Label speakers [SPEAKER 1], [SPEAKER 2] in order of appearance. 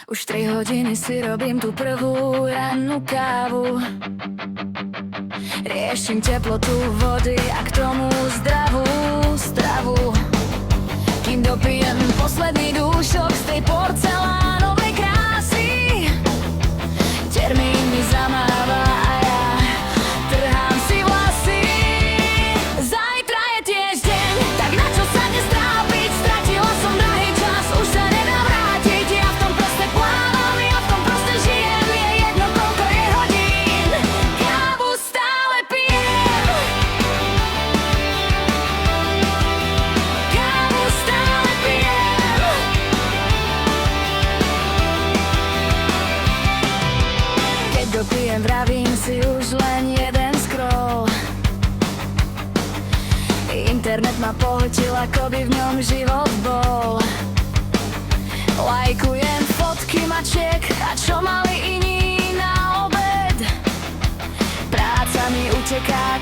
[SPEAKER 1] Už 3 hodiny si robím tú prvú rannú kávu. Riešim teplotu vody a k tomu zdravú stravu. Kým dopijem posledný dúšok z tej porcelánovej krásy, termín mi zamáva a ja trhám si vlasy. Zajtra je tiež deň, tak na čo sa dnes trápiť? Stratila som drahý čas, už sa nedá vrátiť. Ja v tom proste plávam, ja v tom proste žijem. Je jedno koľko je hodín, kávu stále pijem. Kávu stále pijem. Keď dopijem, vravím si už len jeden scroll. Internet ma pohltil, ako by v ňom život bol. Lajkujem fotky mačiek a čo mali iní na obed. Práca mi uteká,